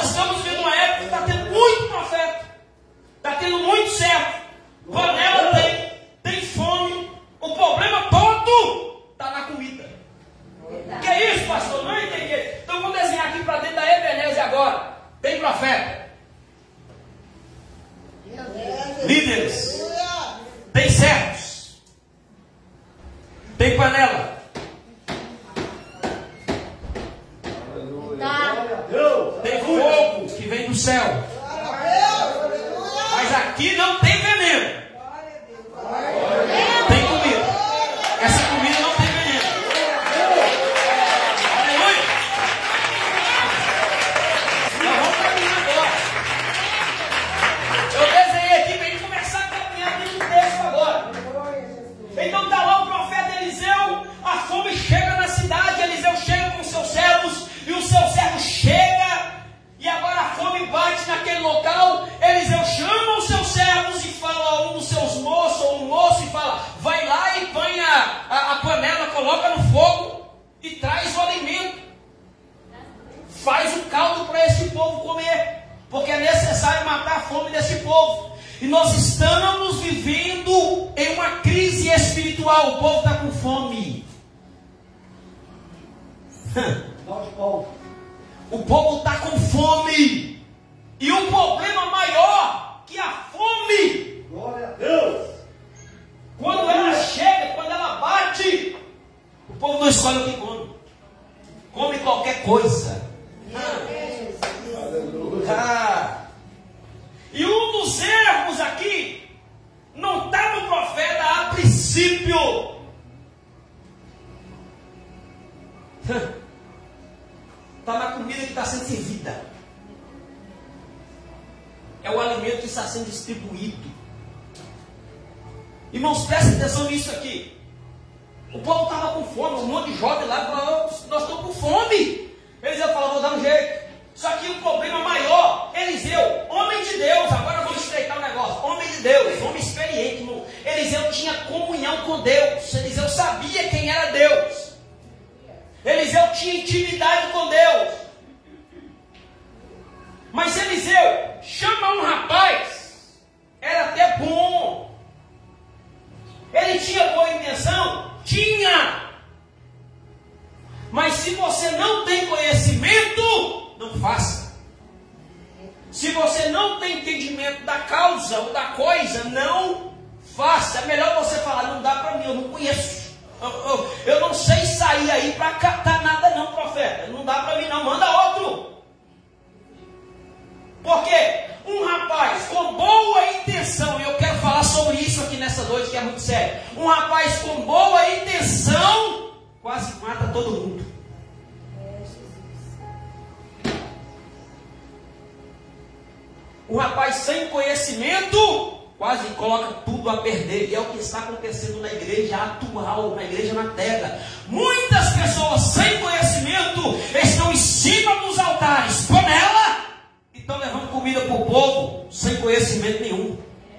Nós estamos vivendo uma época que está tendo muito profeta, está tendo muito servo, panela tem fome, o problema todo está na comida. Que é isso, pastor? Não entendi. Então vamos desenhar aqui para dentro da Ebenezer agora. Tem profeta, líderes, tem servos, tem panela, tem fogo que vem do céu. Mas aqui não tem veneno, tem comida. Essa comida não tem veneno. Aleluia. Nós vamos caminhar agora. Eu desenhei aqui para a gente começar a caminhar dentro do texto agora. Então está lá o profeta Eliseu, a fome chega na cidade, Eliseu chega com seus servos, e o seu servo chega, e agora a fome bate naquele local. Eliseu chama os seus servos e fala a um dos seus moços, ou um moço, e fala: vai lá e põe a panela, coloca no fogo e traz o alimento. Faz o caldo para esse povo comer, porque é necessário matar a fome desse povo. E nós estamos vivendo em uma crise espiritual. O povo está com fome. O povo está com fome. E o problema maior que a fome, glória a Deus, quando ela chega, quando ela bate, o povo não escolhe o que come. Come qualquer coisa. E um dos erros aqui não está no profeta a princípio. Está na comida que está sendo servida. É o alimento que está sendo distribuído. Irmãos, prestem atenção nisso aqui. O povo estava com fome, um monte de jovem lá falou: nós estamos com fome. Eliseu falou: vou dar um jeito. Só que o problema maior, Eliseu, homem de Deus, agora vamos estreitar o negócio, homem de Deus, homem experiente, irmão. Eliseu tinha comunhão com Deus, Eliseu sabia quem era Deus, Eliseu tinha intimidade com Deus. Mas Eliseu chama um rapaz, era até bom, ele tinha boa intenção? Tinha. Mas se você não tem conhecimento, não faça. Se você não tem entendimento da causa ou da coisa, não faça. É melhor você falar: não dá para mim, eu não conheço. Eu não sei sair aí para catar nada não, profeta. Não dá para mim não, manda outro. Porque um rapaz com boa intenção, e eu quero falar sobre isso aqui nessa noite que é muito sério. Um rapaz com boa intenção quase mata todo mundo. Um rapaz sem conhecimento quase coloca tudo a perder. E é o que está acontecendo na igreja atual, na igreja na terra. Muitas pessoas sem conhecimento estão em cima dos altares, panela, e estão levando comida para o povo sem conhecimento nenhum.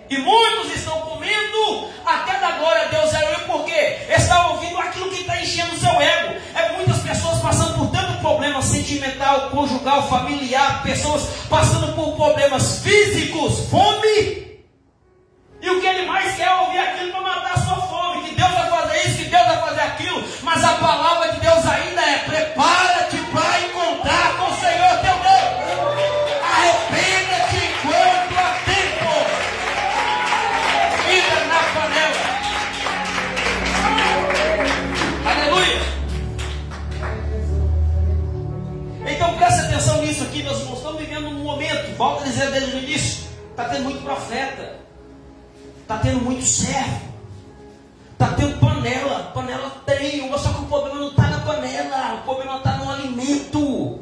E muitos estão comendo até da glória a Deus, porque estão ouvindo aquilo que está enchendo o seu ego. É muitas pessoas passando por tanto problema sentimental, conjugal, familiar, pessoas passando por problemas físicos, fome. E o que ele mais quer é ouvir aquilo para matar a sua fome, que Deus vai fazer isso, que Deus vai fazer aquilo. Mas a palavra de Deus ainda é: prepara-te para encontrar com o Senhor teu Deus. Arrependa-te enquanto há tempo. Fica na panela. Aleluia. Então preste atenção nisso aqui, meus irmãos. Estamos vivendo um momento, volto a dizer desde o início, está tendo muito profeta, está tendo muito servo, está tendo panela tem, só que o problema não está na panela, o problema está no alimento.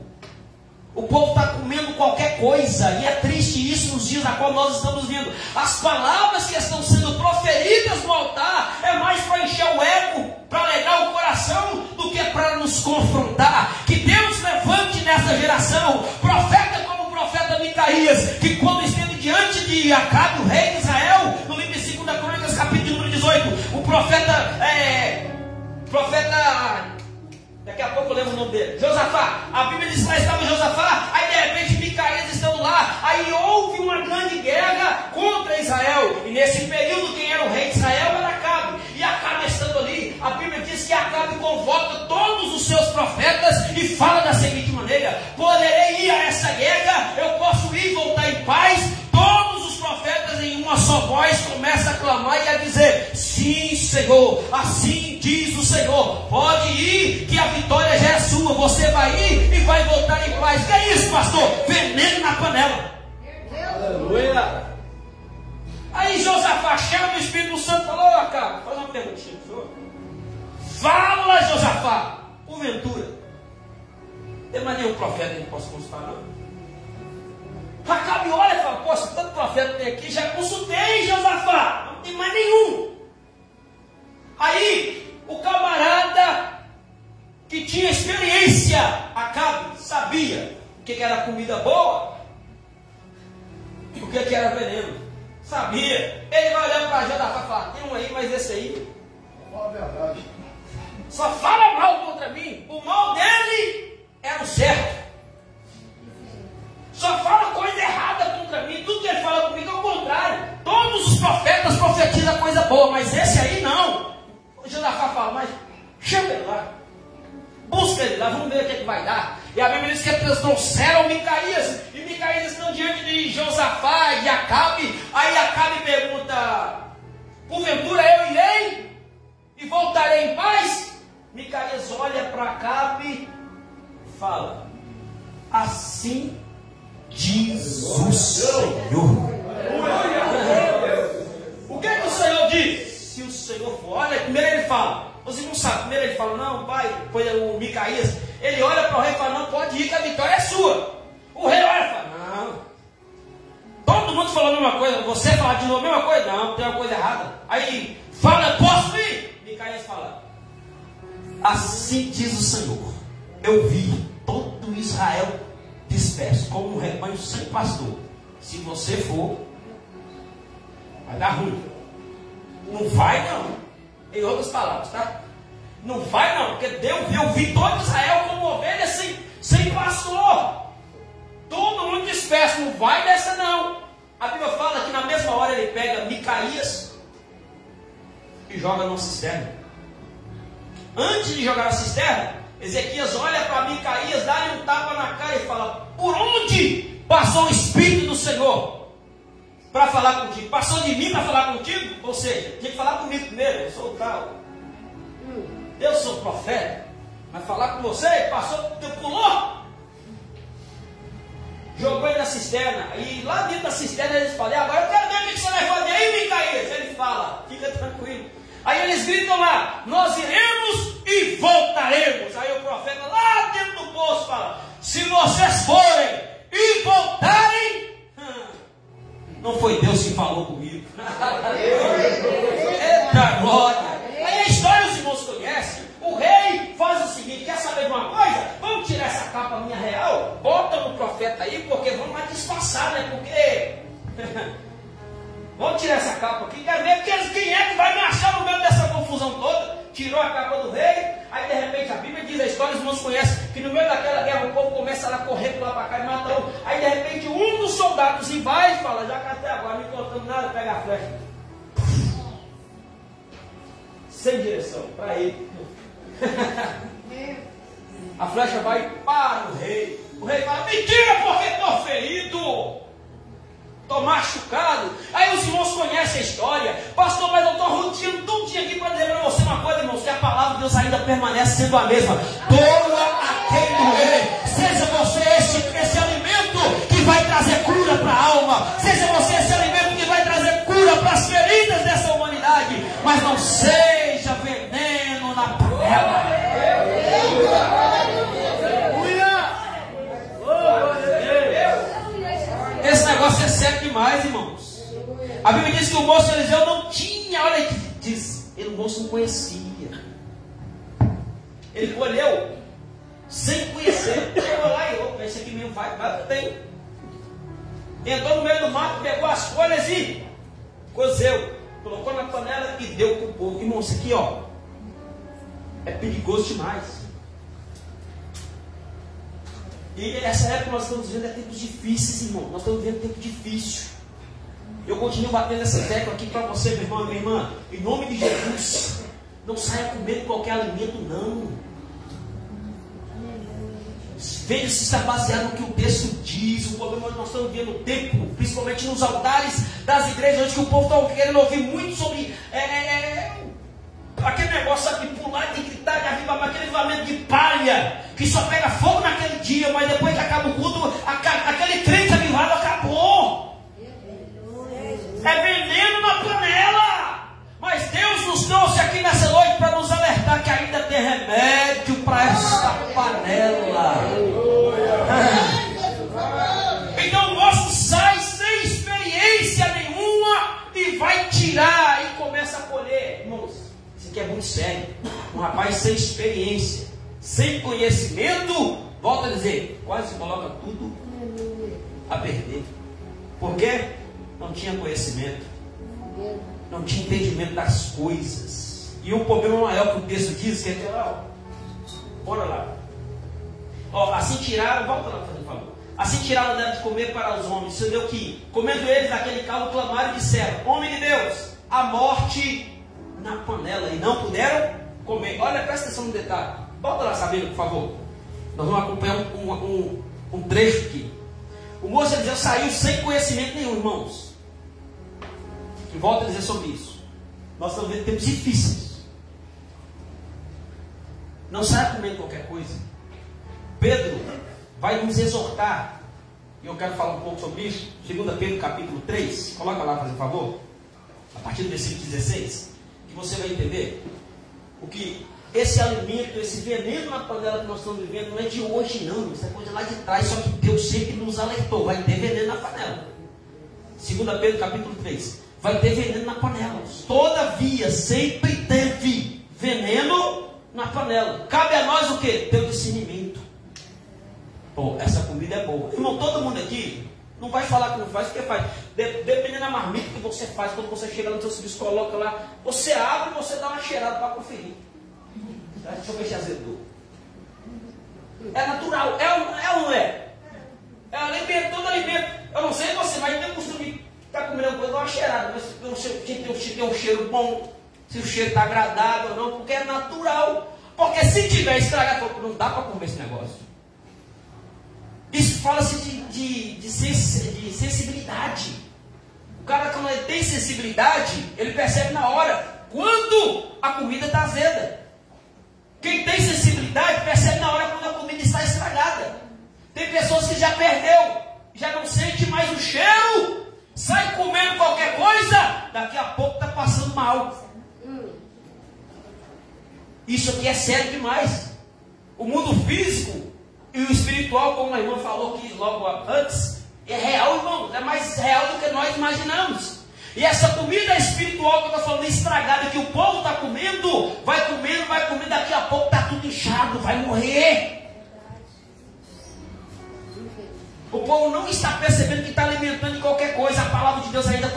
O povo está comendo qualquer coisa, e é triste isso nos dias na qual nós estamos vendo. As palavras que estão sendo proferidas no altar é mais para encher o ego, para alegrar o coração, do que para nos confrontar. Que Deus levante nessa geração profeta como o profeta Micaías, que quando esteve diante de Acabe, o rei de Israel, no livro de 2 Crônicas, capítulo número 18, o profeta, daqui a pouco eu lembro o nome dele, Josafá. A Bíblia diz que lá estava Josafá, aí de repente Micaías convoca todos os seus profetas e fala da seguinte maneira: poderei ir a essa guerra, eu posso ir e voltar em paz. Todos os profetas em uma só voz começam a clamar e a dizer: sim, Senhor, assim diz o Senhor, pode ir, que a vitória já é sua, você vai ir e vai voltar em paz. Que é isso, pastor? Veneno na panela. Aleluia. Aí Josafá chama do Espírito Santo e falou: ó, cara, faz uma perguntinha, por favor. Fala, Josafá, porventura tem mais nenhum profeta que possa consultar, não? Acabe olha e fala: poxa, tanto profeta tem aqui, já consultei, Josafá, não tem mais nenhum. Aí o camarada que tinha experiência, Acabe, sabia o que era comida boa e o que era veneno. Sabia. Ele vai olhar para Josafá e falar: tem um aí, mas esse aí fala a verdade. Só fala mal contra mim. O mal dele era o certo. Só fala coisa errada contra mim. Tudo que ele fala comigo é o contrário. Todos os profetas profetizam coisa boa, mas esse aí não. O Josafá fala: mas chama ele lá, busca ele lá, vamos ver o que vai dar. E a Bíblia diz que eles trouxeram Micaías, e Micaías estão diante de Josafá e Acabe. Aí Acabe pergunta: porventura eu irei e voltarei em paz? Micaías olha para Acabe e fala: assim diz o Senhor. O que é que o Senhor diz? Se o Senhor for, olha, primeiro ele fala, você não sabe, primeiro ele fala: não, pai, foi o Micaías, ele olha para o rei e fala: não, pode ir que a vitória é sua. O rei olha e fala: não, todo mundo falou a mesma coisa, você falar de novo a mesma coisa? Não, tem uma coisa errada. Aí fala: posso ir? Micaías fala: assim diz o Senhor, eu vi todo Israel disperso como um rebanho sem pastor. Se você for, vai dar ruim. Não vai não. Em outras palavras, tá? Não vai não, porque eu vi todo Israel como ovelha sem pastor. Todo mundo disperso. Não vai dessa não. A Bíblia fala que na mesma hora ele pega Micaías e joga numa cisterna. Antes de jogar na cisterna, Ezequias olha para Micaías, dá-lhe um tapa na cara e fala: por onde passou o Espírito do Senhor para falar contigo? Passou de mim para falar contigo? Ou seja, tem que falar comigo primeiro. Eu sou o tal, eu sou profeta, mas falar com você, passou, pulou, jogou ele na cisterna. E lá dentro da cisterna eles falam: agora eu quero ver o que você vai fazer aí, Micaías. Ele fala: fica tranquilo. Aí eles gritam lá: nós iremos e voltaremos. Aí o profeta lá dentro do poço fala: se vocês forem e voltarem, não foi Deus que falou comigo. Eita glória. Aí a história os irmãos conhecem. O rei faz o seguinte: quer saber de uma coisa? Vamos tirar essa capa minha real, bota no profeta aí, porque vamos mais disfarçar, né? Porque vamos tirar essa capa aqui, quer ver quem é que vai me achar no meio dessa confusão toda. Tirou a capa do rei. Aí de repente a Bíblia diz, a história os irmãos conhecem, que no meio daquela guerra o povo começa a correr para lá para cá e mata um. Aí de repente um dos soldados e vai e fala: já que até agora não encontramos nada, pega a flecha, sem direção, para ele. A flecha vai para o rei. O rei fala: mentira, porque estou ferido, estou machucado. Aí os irmãos conhecem a história. Pastor, mas eu estou rodeando tudo aqui para dizer para você uma coisa, irmãos, que a palavra de Deus ainda permanece sendo a mesma. Doa a quem doer. Seja você esse alimento que vai trazer cura para a alma. Seja você esse alimento que vai trazer cura para as feridas dessa humanidade. Mas não seja veneno na panela. Esse negócio é sério demais, irmãos. A Bíblia diz que o moço Eliseu não tinha, olha que diz, o moço não conhecia. Ele colheu sem conhecer. Chegou lá e opa, esse aqui mesmo vai também. Entrou no meio do mato, pegou as folhas e cozeu, colocou na panela e deu para o povo. Irmão, isso aqui, ó, é perigoso demais. E essa época nós estamos vivendo tempos difíceis, irmão. Nós estamos vivendo tempo difícil. Eu continuo batendo essa tecla aqui para você, meu irmão e minha irmã. Em nome de Jesus, não saia comendo qualquer alimento, não. veja se está baseado no que o texto diz. O problema é que nós estamos vendo no tempo, principalmente nos altares das igrejas, onde que o povo está querendo ouvir muito sobre aquele negócio, sabe, de pular, de gritar, de avivar, aquele avivamento de palha, que só pega fogo naquele dia, mas depois que acaba o culto, aquele crente avivado acabou. É veneno na panela. Mas Deus nos trouxe aqui nessa noite para nos alertar que ainda tem remédio para essa panela. Então o moço sai sem experiência nenhuma e vai tirar e começa a colher. Irmãos, isso aqui é muito sério. Um rapaz sem experiência, sem conhecimento, volta a dizer, quase coloca tudo a perder. Por quê? Não tinha conhecimento, não tinha entendimento das coisas. E o problema maior que o texto diz, que é, bora lá. Assim tiraram, volta lá, por favor. Assim tiraram deram de comer para os homens. Isso deu que, comendo eles daquele caldo, clamaram e disseram: homem de Deus, a morte na panela. E não puderam comer. Olha, presta atenção no detalhe. Volta lá, Sabino, por favor. Nós vamos acompanhar um trecho aqui. O moço dizia, saiu sem conhecimento nenhum, irmãos. E volta a dizer sobre isso. Nós estamos vendo tempos difíceis. Não saia comendo qualquer coisa. Pedro vai nos exortar. E eu quero falar um pouco sobre isso. 2 Pedro capítulo 3. Coloca lá, por favor. A partir do versículo 16. Que você vai entender o que esse alimento, esse veneno na panela que nós estamos vivendo não é de hoje não. Isso é coisa lá de trás. Só que Deus sempre nos alertou. Vai ter veneno na panela. 2 Pedro capítulo 3. Vai ter veneno na panela. Todavia, sempre teve veneno na panela. Cabe a nós o quê? Ter o discernimento. Pô, essa comida é boa. Irmão, todo mundo aqui não vai falar que não faz, porque faz. Dependendo da marmita que você faz, quando você chega no seu serviço, coloca lá, você abre e você dá uma cheirada para conferir. Deixa eu ver se azedou. É natural. É ou não é? É alimento, todo alimento. Eu não sei você, mas tem o costume de estar comendo alguma coisa, dá uma cheirada. Mas eu não sei se tem um cheiro bom, se o cheiro está agradável ou não, porque é natural. Porque se tiver estragado, não dá para comer esse negócio. Isso fala-se de sensibilidade. O cara, quando ele tem sensibilidade, ele percebe na hora quando a comida está azeda. Quem tem sensibilidade percebe na hora quando a comida está estragada. Tem pessoas que já perdeu, já não sente mais o cheiro, sai comendo qualquer coisa, daqui a pouco está passando mal. Isso aqui é sério demais. O mundo físico e o espiritual, como a irmã falou aqui logo antes, é real, irmão. É mais real do que nós imaginamos. E essa comida espiritual que eu estou falando, estragada, que o povo está comendo, vai comendo, daqui a pouco está tudo inchado, vai morrer. O povo não está percebendo que está alimentando de qualquer coisa. A palavra de Deus ainda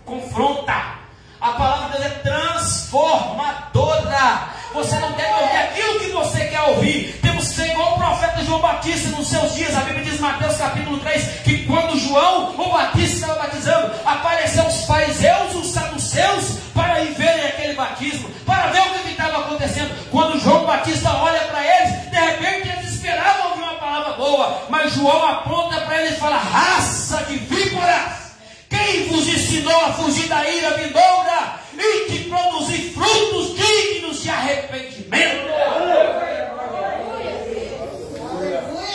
confronta. A palavra de Deus é transformadora. Você não deve ouvir aquilo que você quer ouvir. Temos que ser igual o profeta João Batista nos seus dias. A Bíblia diz em Mateus capítulo 3 que quando João, o Batista, estava batizando, apareceram os fariseus, os saduceus, para ir verem aquele batismo, para ver o que estava acontecendo. Quando João Batista olha para eles, de repente eles esperavam ouvir uma palavra boa, mas João aponta para eles e fala: raça de víboras, quem vos ensinou a fugir da ira vindoura e de produzir frutos dignos de arrependimento?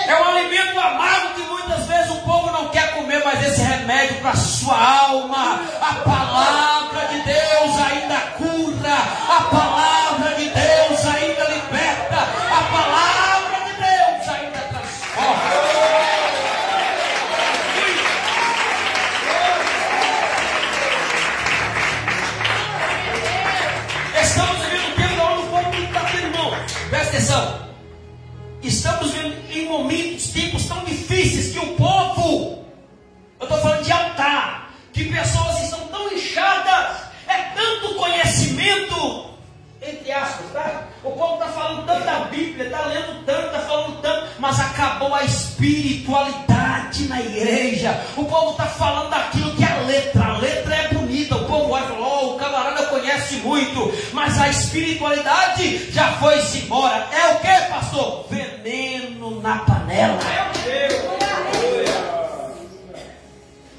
É um alimento amargo que muitas vezes o povo não quer comer, mas esse remédio para a sua alma, a palavra de Deus ainda cura, a palavra de Deus ainda liberta, a palavra de Deus ainda transforma. Estamos vivendo um tempo onde o povo não está tendo, irmão. Presta atenção. Estamos vivendo em momentos, tempos tão difíceis que o povo, eu estou falando de altar, que pessoas estão tão inchadas, é tanto conhecimento, entre aspas, tá? O povo está falando tanto da Bíblia, está lendo tanto, está falando tanto, mas acabou a espiritualidade na igreja. O povo está falando daquilo que é a letra é bonita, o povo olha e fala: oh, o camarada conhece muito, mas a espiritualidade já foi-se embora. É o que, pastor? Veneno na panela. panela.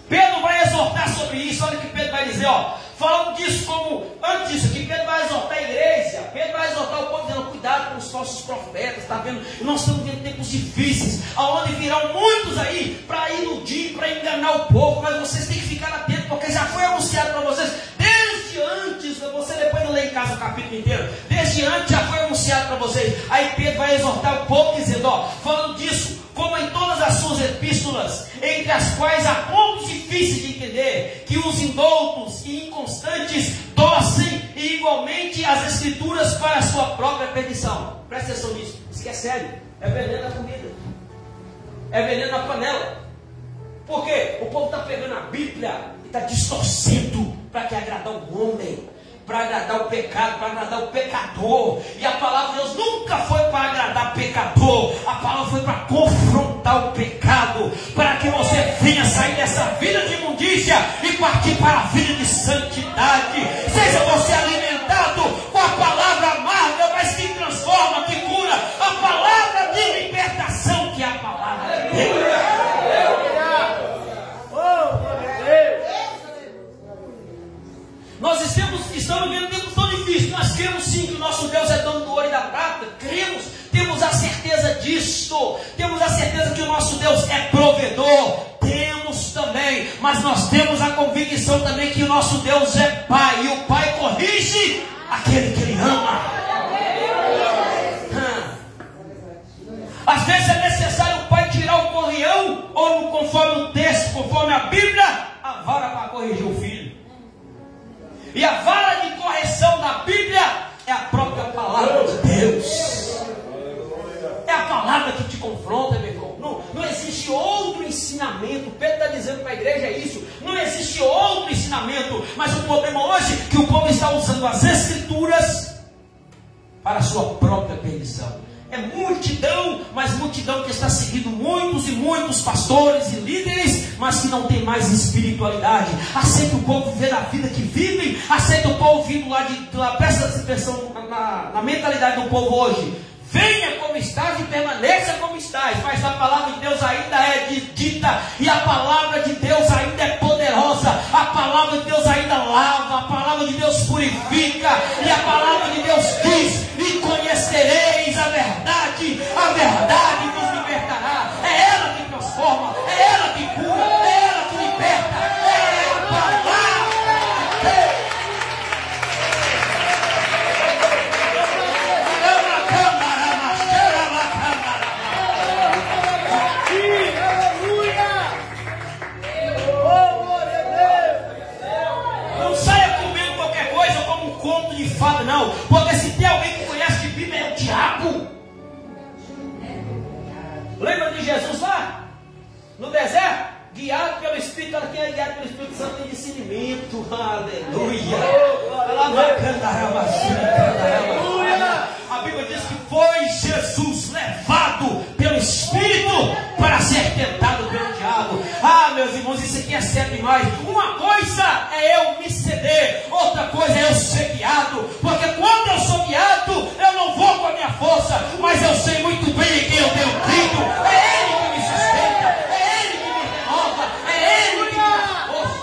Pedro vai exortar sobre isso. Olha o que Pedro vai dizer, ó. Falando disso como, antes disso aqui, Pedro vai exortar a igreja. Pedro vai exortar o povo dizendo, cuidado com os falsos profetas, está vendo? Nós estamos vendo tempos difíceis, aonde virão muitos aí para iludir, para enganar o povo, mas vocês têm que ficar atentos, porque já foi anunciado para vocês, desde antes, você depois não lê em casa o capítulo inteiro, desde antes já foi anunciado para vocês. Aí Pedro vai exortar o povo dizendo, ó, falando disso, como em todas as suas epístolas, entre as quais há pontos difíceis de entender, que os indoutos e inconstantes torcem e igualmente as escrituras para a sua própria perdição. Presta atenção nisso, isso que é sério, é veneno na comida, é veneno na panela. Por quê? O povo está pegando a Bíblia e está distorcendo para que agradar o homem, para agradar o pecado, para agradar o pecador. E a palavra de Deus nunca foi para agradar pecador. A palavra foi para confrontar o pecado, para que você venha sair dessa vida de imundícia e partir para a vida de santidade. Seja você alimentado com a palavra amarga, mas que transforma, que cura, a palavra de libertação, que é a palavra de Deus. Nós estamos vivendo tempos tão difíceis. Nós cremos sim que o nosso Deus é dono do ouro e da prata. Cremos, temos a certeza disto. Temos a certeza que o nosso Deus é provedor. Temos também, mas nós temos a convicção também que o nosso Deus é Pai. E o Pai corrige aquele que Ele ama. Às vezes é necessário o Pai tirar o correão, ou conforme o texto, conforme a Bíblia, a vara para corrigir o filho. E a vara de correção da Bíblia é a própria palavra de Deus. É a palavra que te confronta, meu irmão. Não existe outro ensinamento. Pedro está dizendo para a igreja isso. Não existe outro ensinamento. Mas o problema hoje é que o povo está usando as escrituras para a sua própria perdição. É multidão, mas multidão que está seguindo muitos e muitos pastores e líderes, mas que não tem mais espiritualidade. Aceita o povo viver a vida que vivem, aceita o povo vindo lá presta atenção na mentalidade do povo hoje. Venha como estás e permaneça como estás, mas a palavra de Deus ainda é dita, e a palavra de Deus ainda é poderosa, a palavra de Deus ainda lava, a palavra de Deus purifica, e a palavra de Deus diz, e conhecereis a verdade vos libertará. É ela que transforma, é ela que cura, é ela que liberta, é a palavra de Deus. Não saia comendo qualquer coisa como um conto de fada, não, porque se tem alguém que conhece de Bíblia é o diabo. Lembra de Jesus lá? No deserto? Guiado pelo Espírito. Quem é guiado pelo Espírito Santo tem discernimento. Aleluia. A Bíblia diz que foi Jesus levado pelo Espírito para ser tentado pelo diabo. Meus irmãos, isso aqui é sério demais. Uma coisa é eu me ceder, outra coisa é eu ser guiado. Porque quando eu sou guiado, eu não vou com a minha força, mas eu sei muito bem em quem eu tenho crido. É Ele que me sustenta, é Ele que me renova, é Ele que me dá força.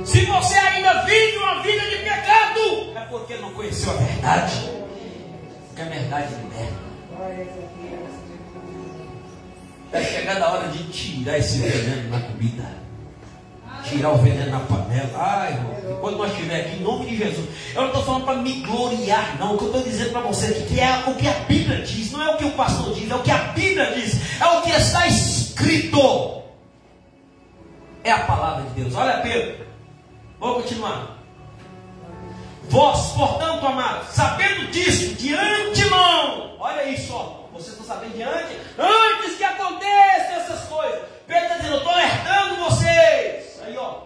Se você ainda vive uma vida de pecado, é porque não conheceu a verdade. Porque a verdade liberta. Vai chegar a hora de tirar esse veneno na comida, tirar o veneno na panela. Ai, irmão, quando nós estivermos aqui, em nome de Jesus, eu não estou falando para me gloriar, não. O que eu estou dizendo para você aqui, que é o que a Bíblia diz, não é o que o pastor diz, é o que a Bíblia diz, é o que está escrito. É a palavra de Deus. Olha, Pedro, vamos continuar. Vós, portanto, amados, sabendo disso de antemão, olha isso, ó, vocês estão sabendo de antes que aconteçam essas coisas. Pedro está dizendo, eu estou alertando vocês. Aí, ó,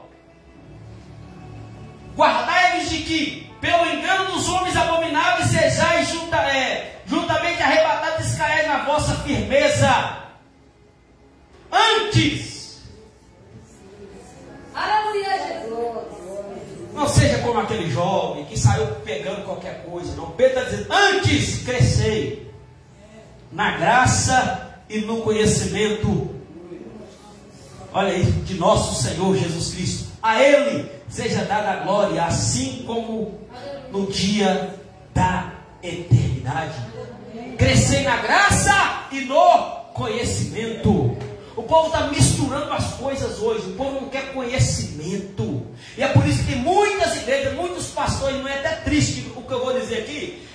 guardai-vos de que, pelo engano dos homens abomináveis, sejais juntamente arrebatados e caíais na vossa firmeza. Antes, aleluia, Jesus. não seja seja como aquele jovem que saiu pegando qualquer coisa. Não, Pedro está dizendo, antes crescei na graça e no conhecimento, olha aí, de nosso Senhor Jesus Cristo. A Ele seja dada a glória, assim como no dia da eternidade. Crescei na graça e no conhecimento. O povo está misturando as coisas hoje. O povo não quer conhecimento. E é por isso que muitas igrejas, muitos pastores, não é até triste o que eu vou dizer aqui.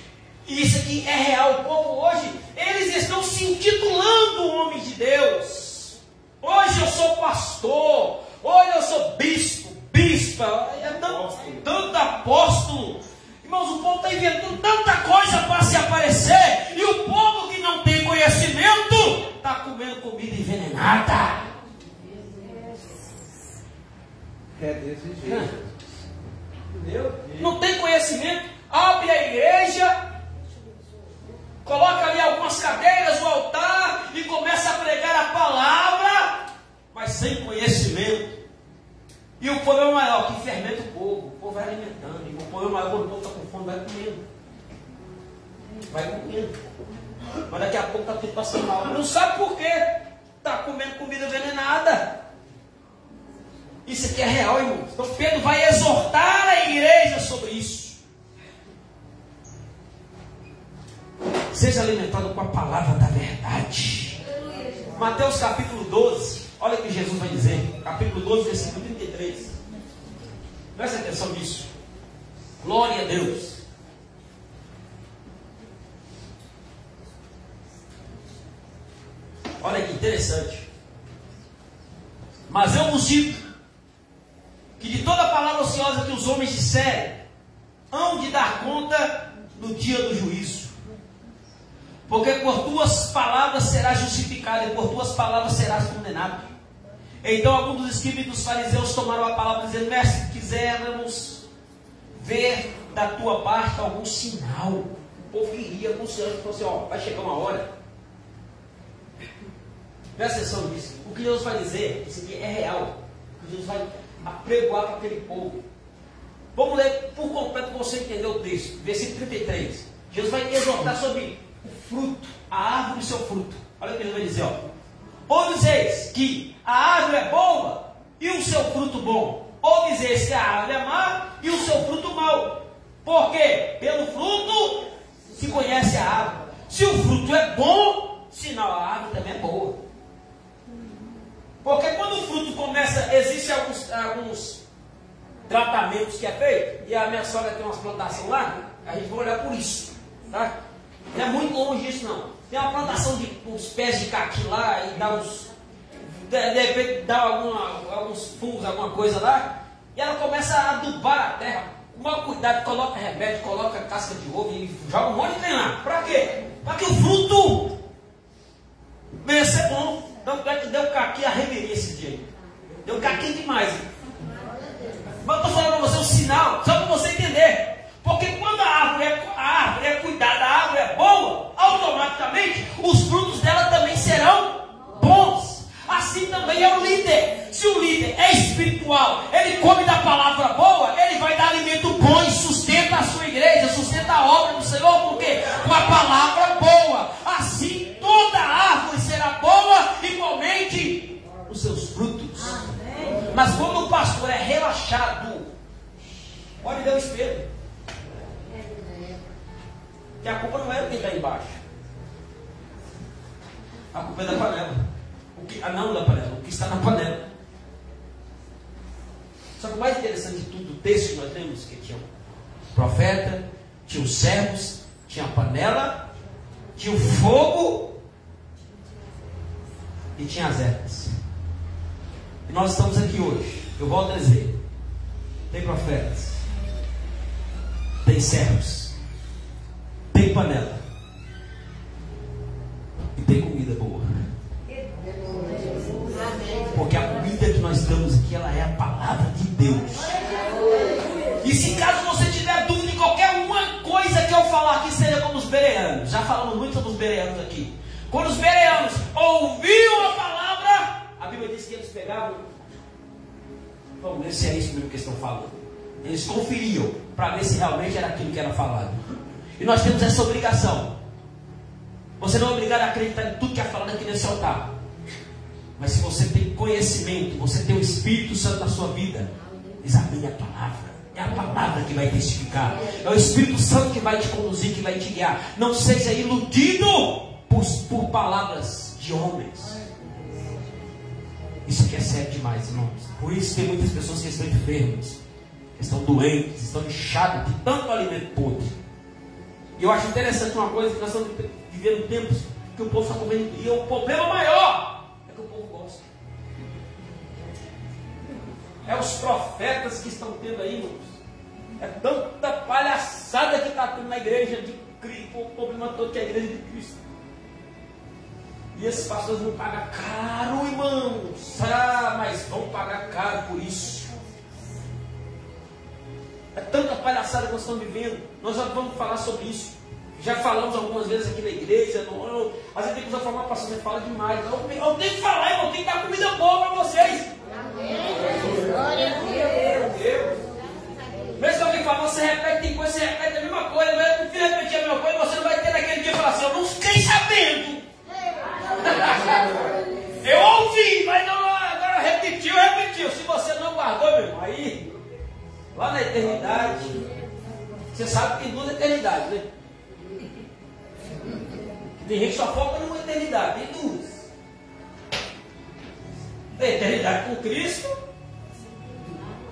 E isso aqui é real. O povo hoje, eles estão se intitulando homens de Deus. Hoje eu sou pastor. Hoje eu sou bispo, bispa. É tanto apóstolo. Irmãos, o povo está inventando tanta coisa para se aparecer. E o povo que não tem conhecimento está comendo comida envenenada. É desse jeito. Não tem conhecimento. Abre a igreja, coloca ali algumas cadeiras no altar e começa a pregar a palavra, mas sem conhecimento. E o problema maior, que fermenta o povo vai alimentando. E o problema maior, quando o povo está com fome, vai comendo. Vai comendo. Mas daqui a pouco está tudo passando mal. Não sabe por quê. Está comendo comida envenenada. Isso aqui é real, irmãos. Então Pedro vai exortar a igreja sobre isso. Seja alimentado com a palavra da verdade. Mateus capítulo 12. Olha o que Jesus vai dizer. Capítulo 12, versículo 33. Presta atenção nisso. Glória a Deus. Olha que interessante. Mas eu vos digo que de toda palavra ociosa que os homens disserem, hão de dar conta no dia do juízo. Porque por tuas palavras serás justificado e por tuas palavras serás condenado. Então alguns dos escribas e dos fariseus tomaram a palavra dizendo, mestre, quiséramos ver da tua parte algum sinal. O povo queria algum sinal. Ele falou assim, ó, vai chegar uma hora. Presta atenção nisso. O que Deus vai dizer, isso aqui é real. O que Deus vai apregoar para aquele povo. Vamos ler por completo para você entender o texto. Versículo 33. Jesus vai exortar sobre o fruto, a árvore e o seu fruto. Olha o que ele vai dizer, ó. Ou dizeis que a árvore é boa e o seu fruto bom. Ou dizeis que a árvore é má e o seu fruto mau. Por quê? Pelo fruto se conhece a árvore. Se o fruto é bom, sinal a árvore também é boa. Porque quando o fruto começa, existem alguns tratamentos que é feito, e a minha sogra tem umas plantações lá, a gente vai olhar por isso, tá? Não é muito longe disso não. Tem uma plantação de uns pés de caqui lá, e dá uns, de repente dá alguns fungos, alguma coisa lá, e ela começa a adubar a terra, com maior cuidado, coloca remédio, coloca casca de ovo, e joga um monte de trem lá. Para quê? Para que o fruto venha ser bom. Tanto é que deu caqui a reveria esse dia. Deu caqui demais. Mas eu estou falando para você um sinal, só para você entender. Porque quando a árvore é cuidada, a árvore é boa, automaticamente os frutos dela também serão bons. Assim também é o líder. Se o líder é espiritual, ele come da palavra boa, ele vai dar alimento bom e sustenta a sua igreja, sustenta a obra do Senhor, porque com a palavra boa, assim toda árvore será boa, igualmente os seus frutos. Mas quando o pastor é relaxado, pode dar o espelho. Que a culpa não é quem está embaixo. A culpa é da panela. Não da panela, o que está na panela. Só que o mais interessante de tudo, o texto que nós lemos, que tinha o profeta, tinha os servos, tinha a panela, tinha o fogo e tinha as ervas. E nós estamos aqui hoje. Eu volto a dizer, tem profetas, tem servos, tem panela e tem comida boa. Porque a comida que nós damos aqui, ela é a palavra de Deus. E se caso você tiver dúvida em qualquer uma coisa que eu falar aqui, seja como os bereanos. Já falamos muito sobre os bereanos aqui. Quando os bereanos ouviam a palavra, a Bíblia diz que eles pegavam. Vamos ver se é isso mesmo que eles estão falando. Eles conferiam para ver se realmente era aquilo que era falado. E nós temos essa obrigação. Você não é obrigado a acreditar em tudo que é falado aqui nesse altar. Mas se você tem conhecimento, você tem o Espírito Santo na sua vida, examine a palavra. É a palavra que vai testificar. É o Espírito Santo que vai te conduzir, que vai te guiar. Não seja iludido por palavras de homens. Isso aqui é sério demais, irmãos. Por isso tem muitas pessoas que estão enfermas, que estão doentes, estão inchadas de tanto alimento podre. E eu acho interessante uma coisa, que nós estamos vivendo tempos que o povo está comendo. E o problema maior é que o povo gosta. É os profetas que estão tendo aí, irmãos. É tanta palhaçada que está tendo na igreja de Cristo. O problema todo que é a igreja de Cristo. E esses pastores vão pagar caro, irmãos. Mas vão pagar caro por isso. É tanta palhaçada que nós estamos vivendo. Nós já vamos falar sobre isso. Já falamos algumas vezes aqui na igreja. Às vezes tem que usar falar, pastor, você fala demais. Eu tenho que falar, irmão. Tem que dar comida boa para vocês. Glória a Deus. Mesmo que alguém fala, você repete, tem coisa, você repete a mesma coisa. Mas eu prefiro repetir a mesma coisa. Você não vai ter naquele dia e falar assim, eu não fiquei sabendo. Eu ouvi, mas não, agora repetiu. Se você não guardou, meu irmão, aí lá na eternidade, você sabe que tem duas eternidades, né? Tem gente que só foca numa eternidade, tem duas. Tem a eternidade com Cristo,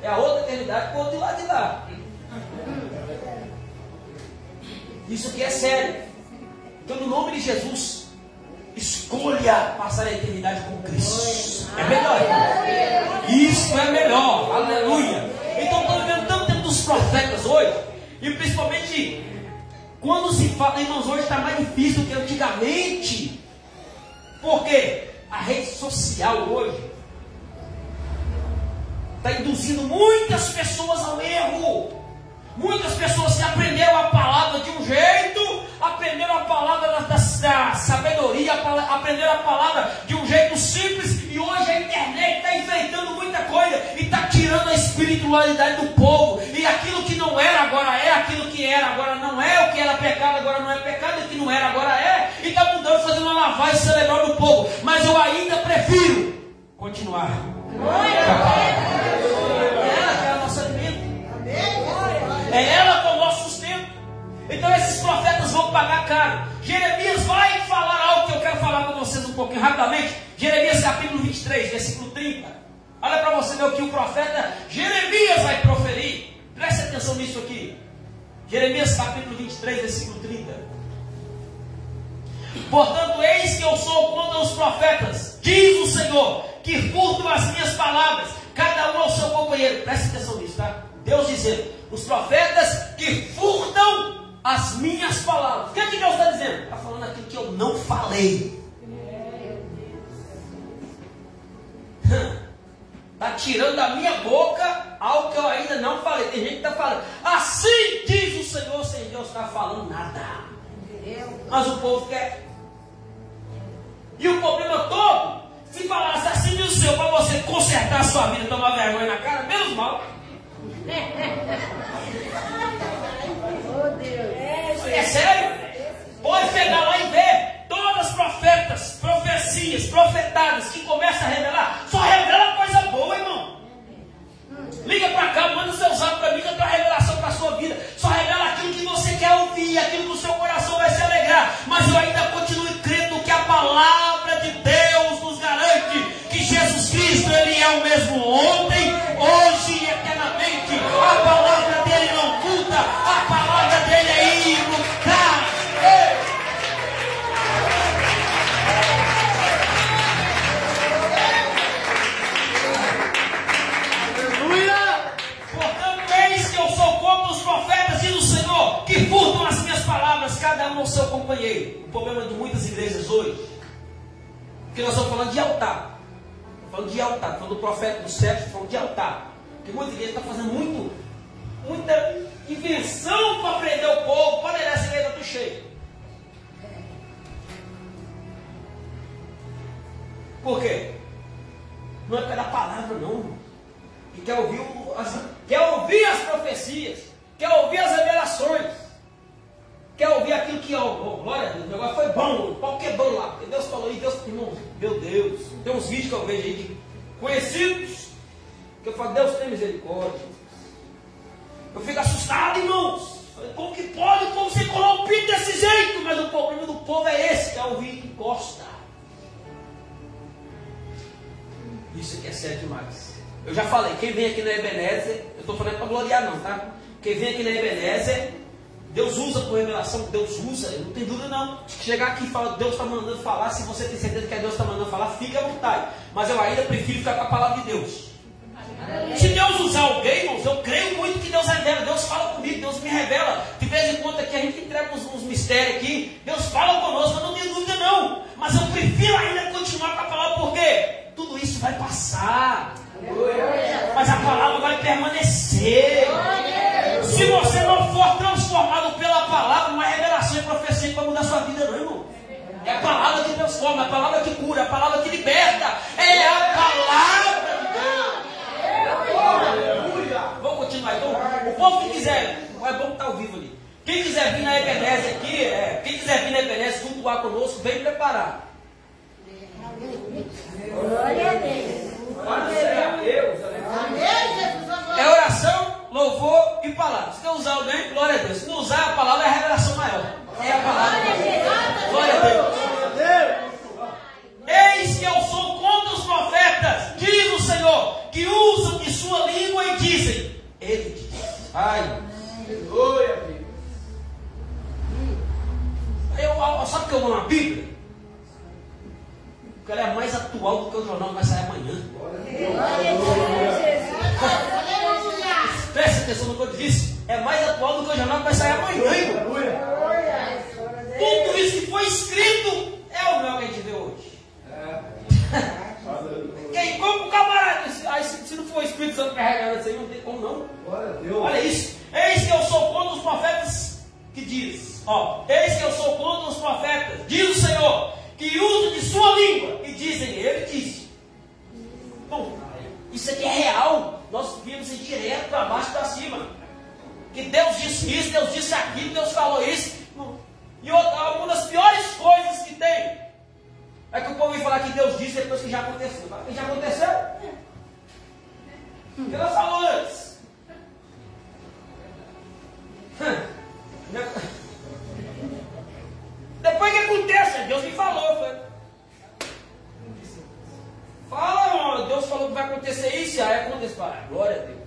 é a outra eternidade com o outro lado de lá. Isso aqui é sério. Então, no nome de Jesus, escolha passar a eternidade com Cristo. É melhor. Isso é melhor. Aleluia. Então, estou vendo tanto tempo dos profetas hoje. E principalmente quando se fala, irmãos, hoje está mais difícil do que antigamente. Porque a rede social hoje está induzindo muitas pessoas ao erro. Muitas pessoas que aprenderam a palavra de um jeito, aprenderam a palavra da sabedoria, aprenderam a palavra de um jeito simples, e hoje a internet está inventando muita coisa e está tirando a espiritualidade do povo. E aquilo que não era agora é, aquilo que era agora não é, o que era pecado agora não é pecado, o que não era agora é, e está mudando, fazendo uma lavagem cerebral do povo. Mas eu ainda prefiro continuar. Ela é o nosso alimento. É ela que é o nosso sustento. Então esses profetas vão pagar caro. Jeremias vai falar algo que eu quero falar com vocês um pouquinho rapidamente. Jeremias capítulo 23, versículo 30. Olha para você ver o que o profeta Jeremias vai proferir. Preste atenção nisso aqui. Jeremias capítulo 23, versículo 30. Portanto, eis que eu sou contra os profetas, diz o Senhor, que furtam as minhas palavras, cada um ao seu companheiro. Preste atenção nisso, tá? Deus dizendo, os profetas que furtam as minhas palavras. O que é que Deus está dizendo? Está falando aquilo que eu não falei. Está tirando da minha boca algo que eu ainda não falei. Tem gente que está falando, assim diz o Senhor, sem Deus estar falando nada. Mas o povo quer. E o problema todo, se falasse assim diz o Senhor, para você consertar a sua vida, tomar vergonha na cara, menos mal. É sério? Pode chegar lá e ver todas as profetas, profecias, profetadas que começam a revelar, só revela coisa boa, irmão. Liga para cá, manda o seu zap para mim que eu tenho uma revelação para a sua vida. Só revela aquilo que você quer ouvir, aquilo que o seu coração vai se alegrar. Mas eu ainda continuo crendo que a palavra de Deus nos garante que Jesus Cristo, Ele é o mesmo ontem, hoje e eternamente. A palavra dele não muda, a palavra dele é imutável. Aleluia! Portanto, eis que eu sou contra os profetas, diz o Senhor, que furtam as minhas palavras, cada um ao seu companheiro. O problema de muitas igrejas hoje, porque nós estamos falando de altar. Falando de altar, falando do profeta do século, falando de altar. Porque muita igreja está fazendo muita invenção para prender o povo, para essa igreja do cheio. Por quê? Não é pela palavra, não. Que quer ouvir quer ouvir as profecias, quer ouvir as revelações, quer ouvir aquilo que, glória a Deus, o negócio foi bom, o pau quebrou lá, porque Deus falou, e Deus, irmão, meu Deus, tem uns vídeos que eu vejo aí de conhecidos, que eu falo, Deus tem misericórdia. Eu fico assustado, irmãos. Como que pode o povo ser corrompido desse jeito? Mas o problema do povo é esse, que é ouvir que gosta. Isso aqui é sério demais. Eu já falei, quem vem aqui na Ebenezer, eu estou falando para gloriar não, tá? Quem vem aqui na Ebenezer, Deus usa por revelação, Deus usa, não tem dúvida não. Chegar aqui e falar, Deus está mandando falar, se você tem certeza que Deus está mandando falar, fique à vontade. Mas eu ainda prefiro ficar com a palavra de Deus. Se Deus usar alguém, irmãos, eu creio muito que Deus revela, Deus fala comigo, Deus me revela. De vez em quando aqui a gente entrega uns mistérios aqui, Deus fala conosco, eu não tenho dúvida não. Mas eu prefiro ainda continuar com a palavra, porque tudo isso vai passar. Mas a palavra vai permanecer. Se você não for transformado pela palavra, não é revelação e profecia que vai mudar a sua vida não, irmão. É a palavra que transforma, é a palavra que cura, é a palavra que liberta. É a palavra de Deus. Vamos continuar então. O povo que quiser, é bom que está ao vivo ali. Quem quiser vir na Ebenezer aqui, quem quiser vir na Ebenezer cultuar conosco, vem preparar. Glória a Deus. É oração, louvor e palavra. Se não usar alguém, glória a Deus. Se não usar a palavra, é a revelação maior. É a palavra. Glória a Deus. Eis que eu sou contra os profetas, diz o Senhor, que usam de sua língua e dizem. Ele diz. Ai. Glória a Deus. Sabe o que eu vou na Bíblia? Porque ela é mais atual do que o jornal que vai sair amanhã. Presta atenção no que eu disse. É mais atual do que o jornal que vai sair amanhã, irmão. Tudo isso que foi escrito é o meu que a gente vê hoje. Quem compra o camarada? Se não for o Espírito Santo carregando isso aí, não tem como não. Olha isso. Eis que eu sou contra os profetas que diz. Eis que eu sou contra os profetas, diz o Senhor, que usam de sua língua e dizem, ele disse. Bom, isso aqui é real. Nós vimos isso direto para baixo e para cima. Que Deus disse isso, Deus disse aquilo, Deus falou isso. E uma das piores coisas que tem é que o povo vem falar que Deus disse depois que já aconteceu. E já aconteceu? Porque Deus falou antes. Depois que acontece, Deus me falou. Fala, Deus falou que vai acontecer isso, e aí acontece. Glória a Deus.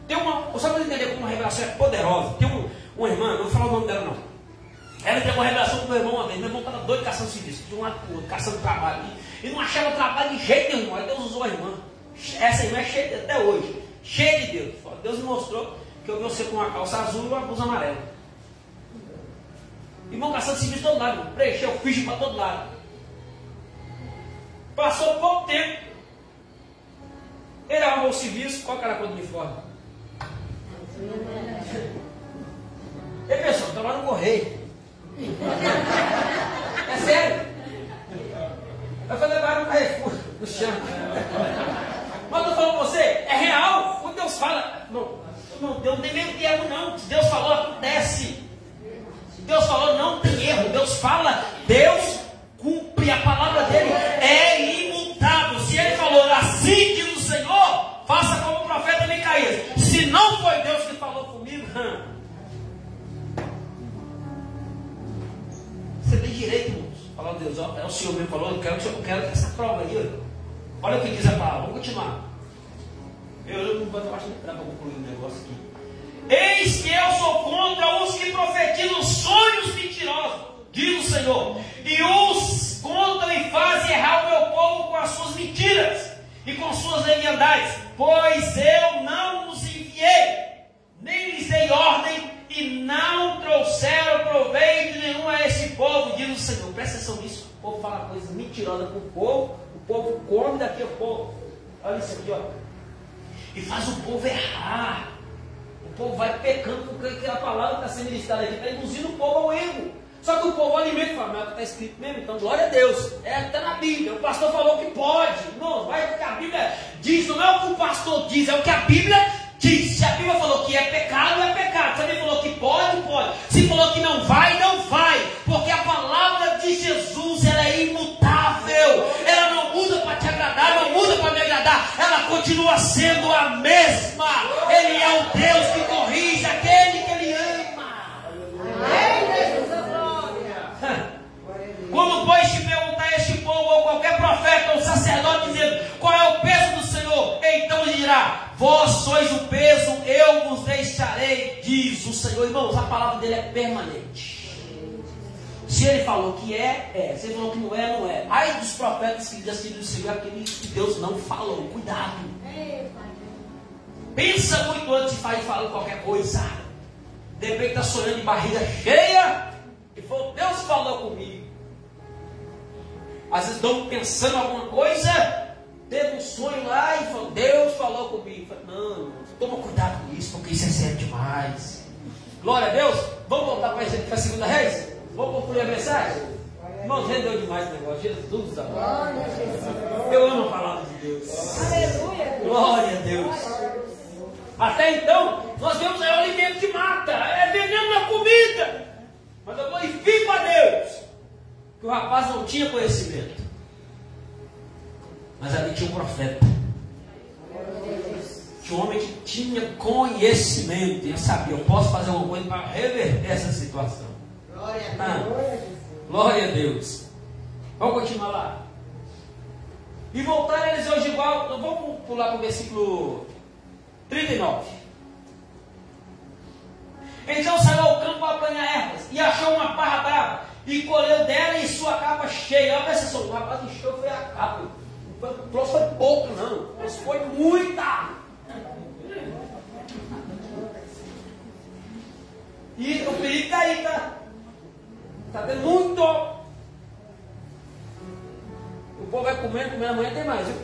Tem uma, só para entender como uma revelação é poderosa. Tem uma irmã, não vou falar o nome dela não. Ela teve uma revelação com o meu irmão uma vez. Meu irmão estava doido caçando serviço, de um lado para o outro, caçando trabalho. E não achava trabalho de jeito nenhum. Aí Deus usou a irmã. Essa irmã é cheia até hoje. Cheia de Deus. Deus me mostrou que eu vi você com uma calça azul e uma blusa amarela. Irmão caçando serviço de todo lado. Preencheu o ficho para todo lado. Passou pouco tempo. Ele arrumou o serviço. Qual que era a cor do uniforme? Ele pensou, está lá no correio. É sério? Eu falei, levar no Carrefour, no chão. Mas eu estou falando para você, é real. Quando Deus fala, não, Deus não tem meio de erro não. Se Deus falou, acontece. Se Deus falou, não tem erro. Deus fala, Deus cumpre a palavra dele. É imutável. Se ele falou, assim diz o Senhor, faça como o profeta Micaías. Se não foi Deus que falou comigo, você tem direito, irmãos. Falar, Deus, é o Senhor mesmo falou, eu quero essa prova aí. Olha o que diz a palavra, vamos continuar. Eu não vou acho que para concluir o negócio aqui. Eis que eu sou contra os que profetizam sonhos mentirosos, diz o Senhor, e os contam e fazem errar o meu povo com as suas mentiras e com suas leviandades, pois eu não os enviei, nem lhes dei ordem, e não trouxeram proveito nenhum a esse povo, diz o Senhor. Presta atenção nisso. O povo fala coisa mentirosa para o povo come daqui a pouco. Olha isso aqui, ó. E faz o povo errar. O povo vai pecando porque a palavra está sendo ministrada aqui, está induzindo o povo ao erro. Só que o povo alimenta e fala, mas está escrito mesmo, então glória a Deus. Está na Bíblia. O pastor falou que pode. Não, vai o que a Bíblia diz, não é o que o pastor diz, é o que a Bíblia Diz, se a Bíblia falou que é pecado, é pecado. Se a Bíblia falou que pode, pode. Se falou que não vai, não vai. Porque a palavra de Jesus, ela é imutável. Ela não muda para te agradar, não muda para me agradar. Ela continua sendo a mesma. Ele é o Deus que corrige aquele que Ele ama. Quando, pois, te perguntar este povo ou qualquer profeta ou sacerdote dizendo qual é o peso do Senhor, então ele dirá: vós sois o peso, eu vos deixarei, diz o Senhor. Irmãos, a palavra dele é permanente. Se ele falou que é. Se ele falou que não é, não é. Ai dos profetas que decidem seguir aquele que Deus não falou. Cuidado. Pensa muito antes de falar qualquer coisa. De repente está sonhando de barriga cheia e falou: Deus falou comigo. Às vezes estão pensando alguma coisa, teve um sonho lá e falou: Deus falou comigo. Falei: não, toma cuidado com isso, porque isso é sério demais. Glória a Deus. Vamos voltar para a segunda Reis? Vamos concluir a mensagem? Irmãos, rendeu demais o negócio. Jesus amado. Eu amo a palavra de Deus. Aleluia. Glória a Deus. Até então, nós vemos aí o alimento que mata, é veneno na comida. Mas eu glorifico a Deus que o rapaz não tinha conhecimento, mas ali tinha um profeta, tinha um homem que tinha conhecimento. Ele sabia: eu posso fazer alguma coisa para reverter essa situação. Glória a Deus. Vamos continuar lá e voltar eles hoje igual. Vamos pular para o versículo 39. Então saiu ao campo a apanhar ervas e achou uma parra brava e colheu dela e sua capa cheia. Olha essa só, o rapaz encheu foi a capa. O troço foi pouco, não. O troço foi muita. E o perigo está aí, tá? Está tendo muito. O povo vai comendo, amanhã tem mais, viu?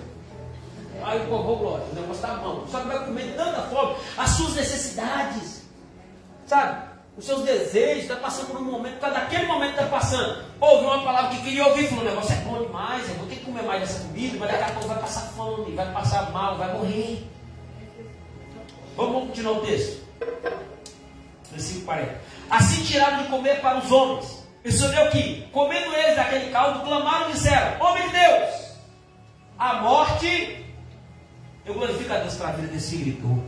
Aí o povo, glória, o negócio está bom. Só que vai comer de tanta fome, as suas necessidades, sabe? Os seus desejos, está passando por um momento, está daquele momento está passando. Ouviu uma palavra que queria ouvir, falou: o negócio é bom demais, eu vou ter que comer mais dessa comida, mas daqui a pouco vai passar fome, vai passar mal, vai morrer. Vamos continuar o texto. Versículo 40. Assim tiraram de comer para os homens. E sucedeu que, comendo eles daquele caldo, clamaram e disseram: homem de Deus, a morte. Eu glorifico a Deus para a vida desse gritou.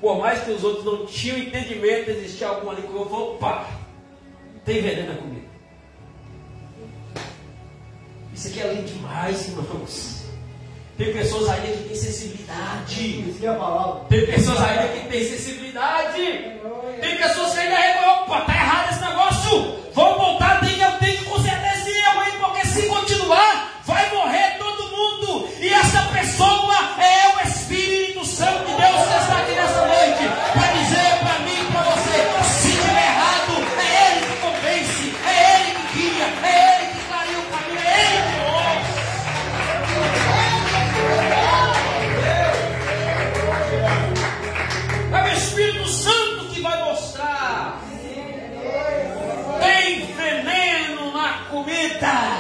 Por mais que os outros não tinham entendimento, existia algum ali que eu vou: opa, tem veneno na comida. Isso aqui é lindo demais, irmãos. Tem pessoas ainda que têm sensibilidade. Tem pessoas ainda que têm sensibilidade. Tem pessoas que ainda reconhecem: opa, está errado esse negócio. Vamos voltar, eu tenho que consertar esse erro aí, porque se continuar, vai morrer todo mundo. E essa pessoa é o Espírito Santo de Deus que está aqui nessa noite para dizer para mim e para você: se estiver errado, é Ele que convence, é Ele que guia, é Ele que clareia o caminho, é Ele que mostra. É o Espírito Santo que vai mostrar. Tem veneno na comida.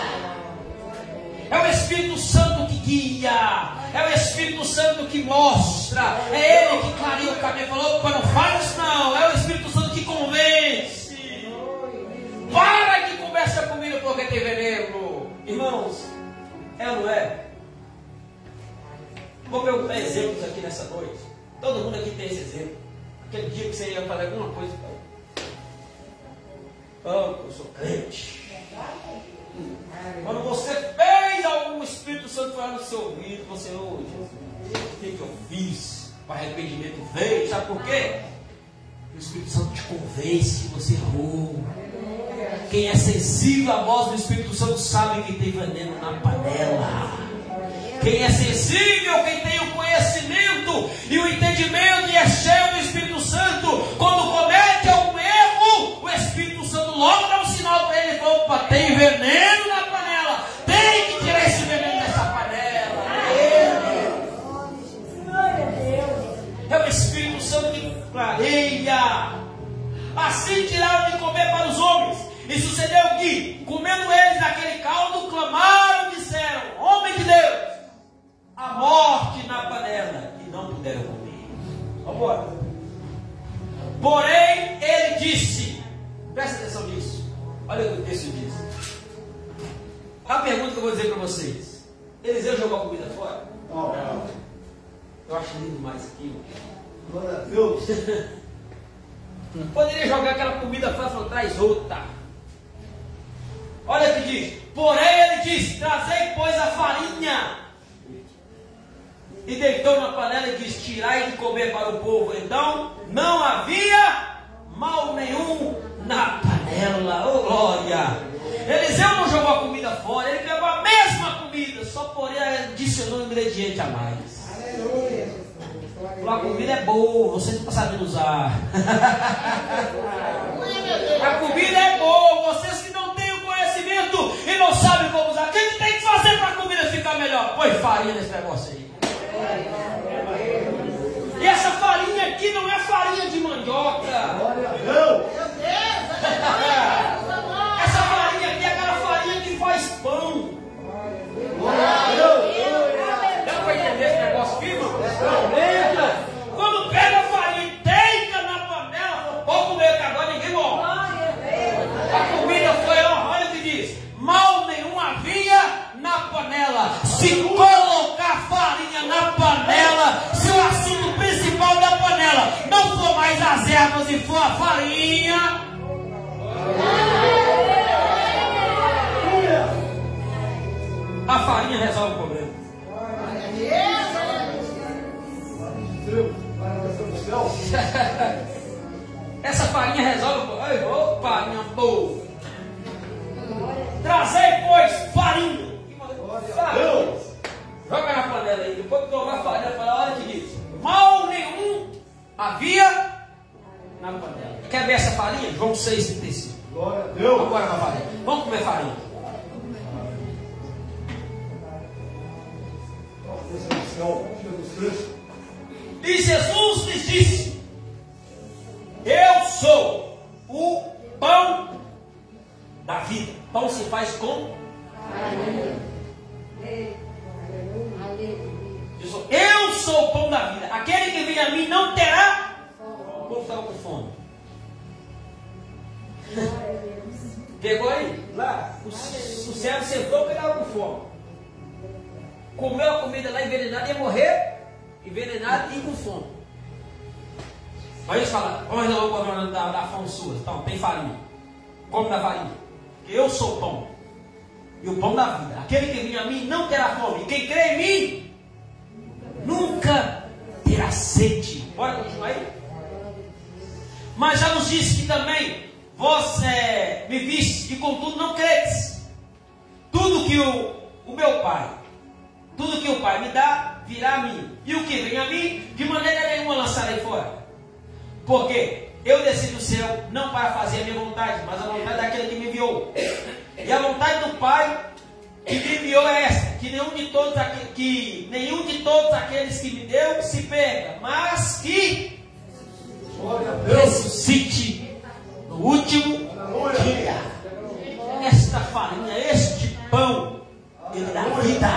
É o Espírito Santo que guia. É o Espírito Santo que mostra. É Ele que clareia o caminho. Falou: opa, não faz não. É o Espírito Santo que convence. Para que comece a comida porque tem veneno. Irmãos, é ou não é? Vou perguntar exemplos aqui nessa noite. Todo mundo aqui tem esse exemplo. Aquele dia que você ia fazer alguma coisa. Oh, eu sou crente. Quando você fez algum, Espírito Santo foi no seu ouvido, você: oh, Jesus, o que eu fiz? O arrependimento veio. Sabe por quê? O Espírito Santo te convence que você errou. Quem é sensível à voz do Espírito Santo sabe que tem veneno na panela. Quem é sensível, quem tem o conhecimento e o entendimento e é cheio do Espírito Santo, quando comete algum erro, o Espírito Santo logo dá um sinal para ele e fala: opa, tem veneno na panela, tem que tirar esse veneno dessa panela. É o Espírito Santo que clareia. Assim tiraram de comer para os homens. E sucedeu que, comendo eles daquele caldo, clamaram e disseram: homem de Deus, a morte na panela e não puderam comer. Vamos. Porém, ele disse, presta atenção nisso, olha o que o texto diz. A pergunta que eu vou dizer para vocês: Eliseu jogou a comida fora? Não. Eu acho lindo demais aquilo. Glória a Deus. Poderia jogar aquela comida fora e falar: traz outra. Olha o que diz. Porém ele disse: trazei, pois, a farinha. E deitou na panela e disse: tirai de comer para o povo. Então não havia mal nenhum na panela. Oh glória! Eliseu não jogou a comida fora, ele pegou a mesma comida, só porém adicionou um ingrediente a mais. Aleluia. A comida é boa, vocês não estão sabendo usar. A comida é boa, vocês que não têm o conhecimento e não sabem como usar. O que tem que fazer para a comida ficar melhor? Põe farinha nesse negócio aí. E essa farinha aqui não é farinha de mandioca. Essa farinha aqui é aquela farinha que faz pão. Dá para entender esse negócio aqui, irmão? Quando pega a farinha e deita na panela, pode comer, que agora ninguém morre. A comida foi, olha o que diz: mal nenhum havia na panela. Se colocar farinha na panela, se o assunto principal da panela não for mais as ervas e for a farinha, a farinha resolve o problema. Essa farinha resolve o problema. Ô, farinha boa. Trazei, pois, farinha. Joga na panela aí. Depois que jogar a farinha, olha que diz: mal nenhum havia na panela. Quer ver essa farinha? João 6,35. Glória a Deus. Agora na farinha. Vamos comer farinha. E Jesus lhes disse: eu sou o pão da vida. Pão se faz com eu sou o pão da vida. Aquele que vem a mim não terá. O povo estava com fome. Pegou aí? Lá, o servo sentou e pegava com fome. Comeu a comida lá envenenada, ia morrer envenenado e com fome. Aí eles falam: olha o problema da fome sua. Então, tem farinha. Come da farinha. Eu sou o pão. E o pão da vida. Aquele que vem a mim não terá fome. E quem crê em mim nunca terá sede. Bora continuar aí? Mas já nos disse que também vós me viste e contudo não credes. Tudo que o meu Pai, tudo que o Pai me dá, virá a mim. E o que vem a mim, de maneira nenhuma lançarei fora. Porque eu desci do céu não para fazer a minha vontade, mas a vontade daquele que me enviou. E a vontade do Pai que me enviou é esta: que nenhum de todos aqueles que me deu se perca, mas que ressuscite no último dia. Esta farinha, este pão, ele dá vida.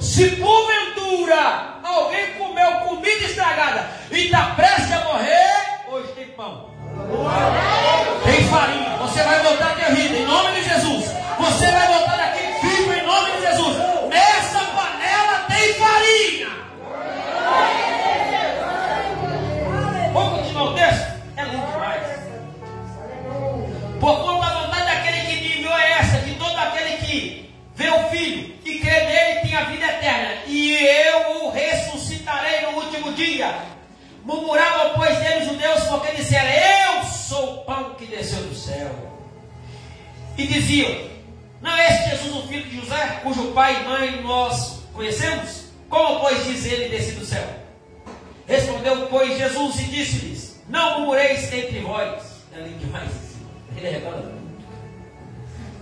Se porventura alguém comeu comida estragada e está prestes a morrer, hoje tem pão, tem farinha. Você vai voltar a ter vida em nome de Jesus. Você vai voltar daqui vivo em nome de Jesus. Nessa panela tem farinha. Vamos continuar o texto? É lindo demais. Por conta da vontade daquele que me enviou é essa: que todo aquele que vê o Filho e crê nele tem a vida eterna, e eu o ressuscitarei no último dia. Murmuravam, pois, dele os judeus, porque disseram: eu sou o pão que desceu do céu. E diziam: não é este Jesus o filho de José, cujo pai e mãe nós conhecemos? Como, pois, diz ele desce do céu? Respondeu, pois, Jesus e disse-lhes: não murmureis entre vós. É lindo demais isso. Ele é regalado.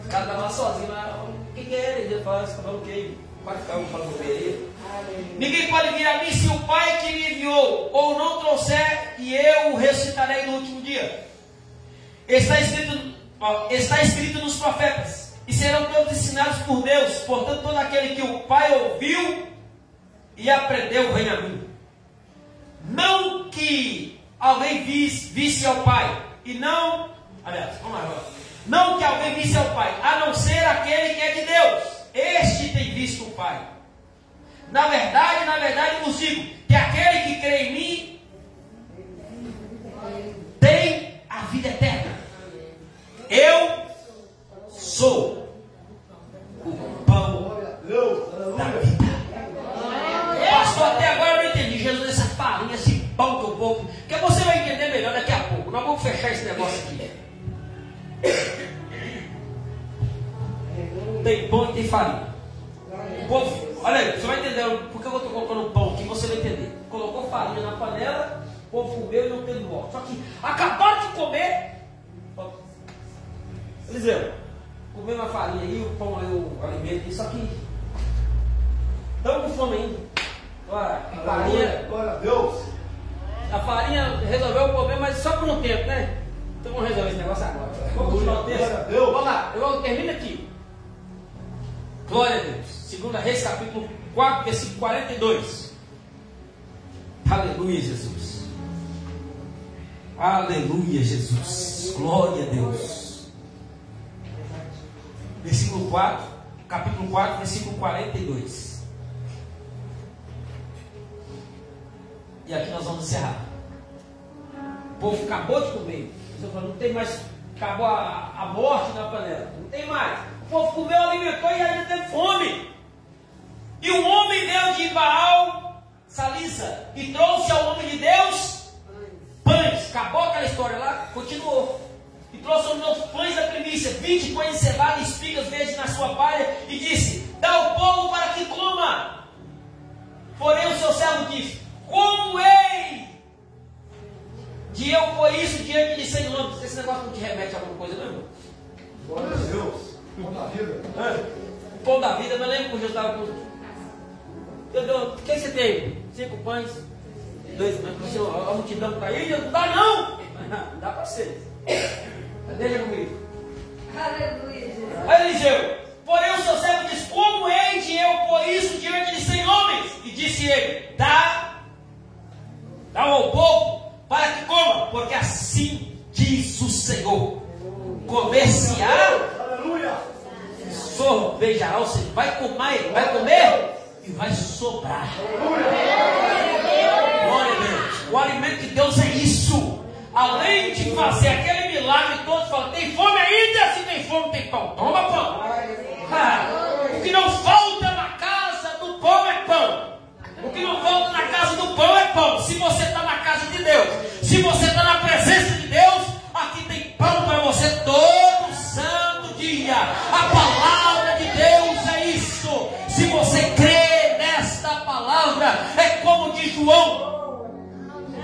Os caras estavam lá sozinhos lá. O que é ele? Ele fala: ok, vai ficar falando com ele. Ninguém pode vir a mim se o Pai que me enviou ou não trouxer, e eu o ressuscitarei no último dia. Está escrito nos profetas: e serão todos ensinados por Deus. Portanto, todo aquele que o Pai ouviu e aprendeu, vem a mim. Não que alguém visse ao Pai, e não, aliás, vamos lá agora. Não que alguém visse ao Pai, a não ser aquele que é de Deus. Este tem visto o Pai. Na verdade vos digo, que aquele que crê em mim, tem a vida eterna. Eu sou o pão da vida. Pastor, até agora eu não entendi. Jesus, essa farinha, esse pão que eu vou. Porque você vai entender melhor daqui a pouco. Nós vamos fechar esse negócio aqui. Tem pão e tem farinha. O povo, olha aí, você vai entender por que eu estou colocando pão aqui, você vai entender. Colocou farinha na panela, o povo comeu e não teve morte. Só que acabaram de comer. Eliseu, comeu uma farinha aí, o pão aí, o alimento, só que estamos com fome ainda. Glória a Deus. A farinha resolveu o problema, mas só por um tempo, né? Então vamos resolver esse negócio agora. Vamos continuar o texto. Glória a Deus. Vamos lá, eu termino aqui. Glória a Deus. 2 Reis, capítulo 4, versículo 42. Aleluia, Jesus. Aleluia, Jesus. Glória a Deus. Versículo 4, capítulo 4, versículo 42. E aqui nós vamos encerrar. O povo acabou de comer. Você falou, não tem mais. Acabou a morte na panela. Não tem mais. O povo comeu, alimentou e ainda teve fome. E um homem veio de Baal, Salisa, e trouxe ao homem de Deus pães. Acabou aquela história lá, continuou. E trouxe aos meus pães da primícia, 20 pães de cevada e espigas verdes na sua palha, e disse: dá ao povo para que coma. Porém o seu servo disse: como hei de eu pôr isso diante de 100 homens? Esse negócio não te remete a alguma coisa, não, irmão? Glória a Deus. Pão da vida. O pão da vida, mas lembra que eu estava com. O que você tem? 5 pães, 2 pães. A multidão está aí, não dá não! Não dá para vocês. Deixa comigo. Aleluia, Jesus. Aí Eliseu, porém o seu servo diz: como hei de eu pôr isso diante de 100 homens? E disse ele: dá ao povo para que coma, porque assim diz o Senhor: comer-se-á, sorvejará, ou seja, vai comer e vai sobrar. Glória a Deus. O alimento de Deus é isso. Além de fazer aquele milagre todo, fala: tem fome ainda? Se tem fome, tem pão. Toma pão. O que não falta na casa do pão é pão. O que não falta na casa do pão é pão. Se você está na casa de Deus, se você está na presença de Deus, aqui tem pão para você todo santo dia. A palavra de Deus é isso. Se você crê nesta palavra, é como diz João.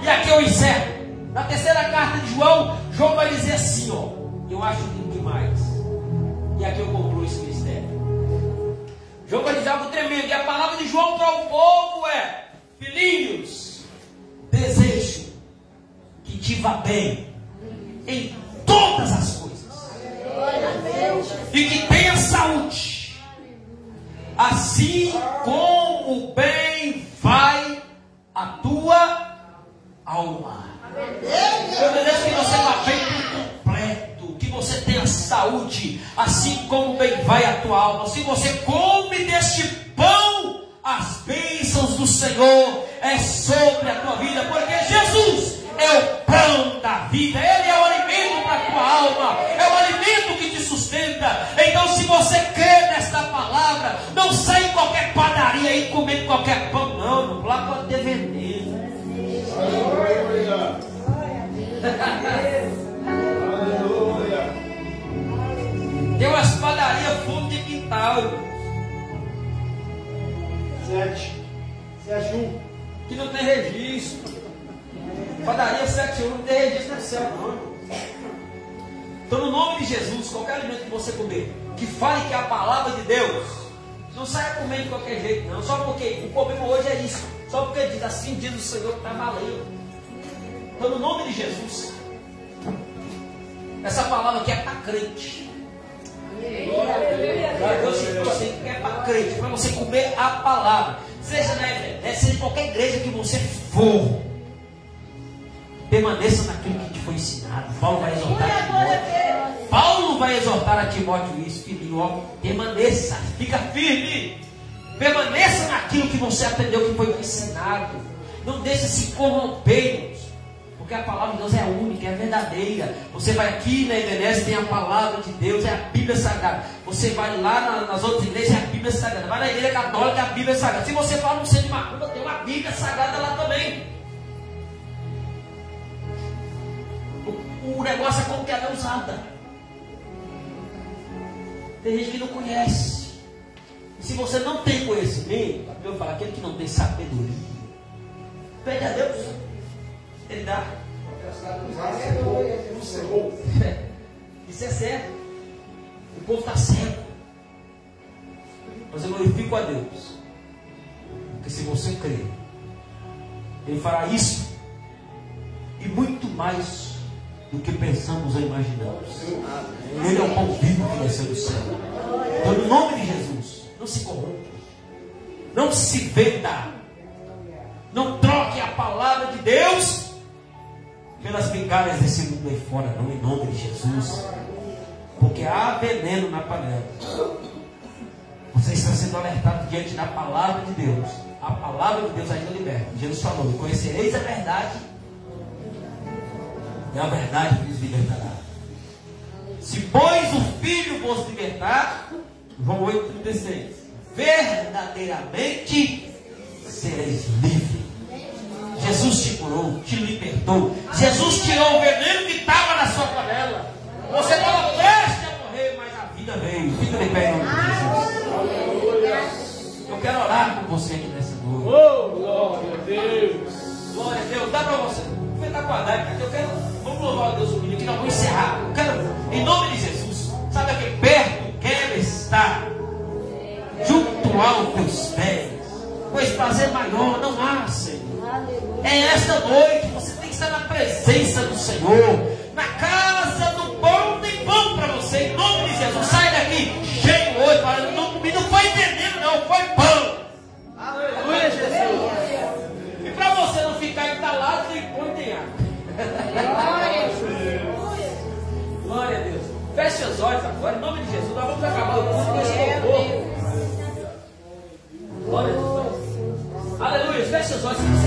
E aqui eu encerro. Na terceira carta de João, João vai dizer assim, ó. Eu acho lindo demais. E aqui eu concluo esse mistério. João vai dizer algo tremendo. E a palavra de João para o povo é: filhinhos, desejo que te vá bem em todas as coisas, e que tenha saúde, assim como bem vai a tua alma. Eu desejo que você vá bem por completo, que você tenha saúde, assim como bem vai a tua alma. Se você come deste pão, as bênçãos do Senhor é sobre a tua vida, porque Jesus é o pão da vida. Ele é o alimento para a tua alma, é o alimento que te sustenta. Então, se você crê nesta palavra, não sai em qualquer padaria e comer qualquer pão, não. Lá pode ter veneno. Aleluia. Tem umas padarias fundo de quintal, 7-1. que não tem registro. Padaria 7-1 não tem registro no céu, não. Então, no nome de Jesus, qualquer alimento que você comer, que fale que é a palavra de Deus, não saia comendo de qualquer jeito, não. Só porque o problema hoje é isso. Só porque diz assim, diz o Senhor, que está valendo. Então, no nome de Jesus, essa palavra aqui é para crente. Para você que é para crente, para você comer a palavra, seja na seja em qualquer igreja que você for, permaneça naquilo que te foi ensinado. Paulo vai exortar a Timóteo. Paulo vai exortar a Timóteo isso, filhinho, ó, permaneça, fica firme. Permaneça naquilo que você aprendeu, que foi ensinado. Não deixe se corromper, porque a palavra de Deus é única, é verdadeira. Você vai aqui na Ebenezer, tem a palavra de Deus, é a Bíblia Sagrada. Você vai lá nas outras igrejas, é a Bíblia Sagrada. Vai na igreja católica, é a Bíblia Sagrada. Se você fala no centro de macumba, tem uma Bíblia Sagrada lá também. O negócio é como que ela é usada. Tem gente que não conhece. E se você não tem conhecimento, eu falo, aquele que não tem sabedoria, pede a Deus, Ele dá. Isso é certo. O povo está cego. Mas eu glorifico a Deus, porque se você crer, Ele fará isso e muito mais do que pensamos ou imaginamos. Ele é o pão vivo que desceu do céu. Então, no nome de Jesus, não se corrompa, não se venda, não troque a palavra de Deus pelas migalhas desse mundo aí fora, não, em nome de Jesus, porque há veneno na panela. Você está sendo alertado diante da palavra de Deus. A palavra de Deus ainda liberta. Jesus falou: conhecereis a verdade, e a verdade vos libertará. Se pois o Filho vos libertar, João 8,36, verdadeiramente sereis livres. Jesus te curou, te libertou. Jesus tirou o veneno que estava na sua panela. Você estava prestes a morrer, mas a vida veio. Fica de pé em nome de Jesus. Eu quero orar com você aqui nessa noite. Oh, glória a Deus. Glória a Deus. Dá para você. Vem dar com a Dai, eu quero. Vamos louvar a Deus comigo aqui. Nós vamos encerrar. Eu quero, em nome de Jesus, sabe aquele perto que Ele está, junto aos teus pés, pois prazer maior não há, Senhor. É esta noite, você tem que estar na presença do Senhor. Na casa do pão tem pão para você, em nome de Jesus. Sai daqui cheio hoje, não foi veneno, não, foi pão. Aleluia, Jesus. E para você não ficar entalado, tem pão e tem água. Glória a Deus. Feche os olhos agora, em nome de Jesus. Nós vamos acabar o culto com esse louvor. Glória a Deus. Aleluia. Feche os olhos.